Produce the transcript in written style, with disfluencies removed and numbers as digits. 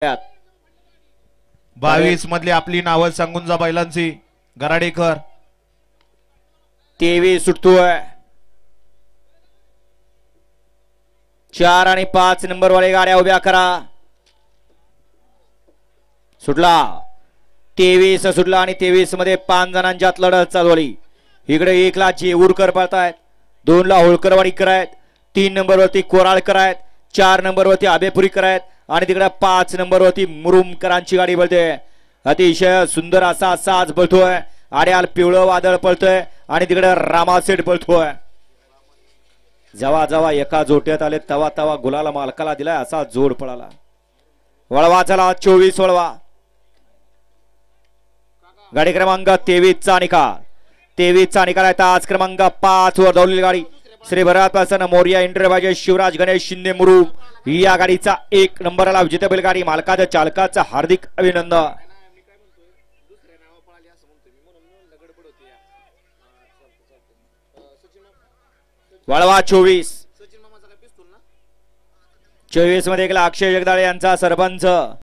22 मधली आपली नावं सांगून जा बैलांची. गराडेकर 23 सुटतोय. 4 आणि 5 नंबर वाले गाड्या उभ्या करा. सुटला 23 सुटला आणि 23 मध्ये 5 जणांच्यात लढत चालवली. इकडे 1 ला जेऊरकर पळतायत, 2 ला होळकरवाडीकर आहेत, 3 नंबर वरती कोराळकर आहेत, 4 नंबर वरती आबेपुरीकर आहेत आणि तिकडे 5 नंबर वरती मुरुमकरांची गाडी पळते. अतिशय सुंदर असा साज पळतोय. आड्याल पिवळं वादळ पळतोय आणि तिकडे रामासेठ पळतोय. जेव्हा जेव्हा एका जोट्यात आले तवा तवा गुलाला मालकाला दिलाय असा जोड पळाला. वळवा चला 24 वळवा. गाडी क्रमांक 23 चा निकाल. 23 चा निकाल आहे. तास क्रमांक 5 वर धावलेली गाडी श्री भरत प्रसन्न मोर्या इंटरव्हायझर शिवराज गणेश शिंदे मुरुम या गाडीचा 1 नंबरला विजेता बैलगाडी मालकाचं चालकाचं हार्दिक अभिनंदन. वळवा 24 मध्ये 1 ला अक्षय जगदाळे यांचा सरपंच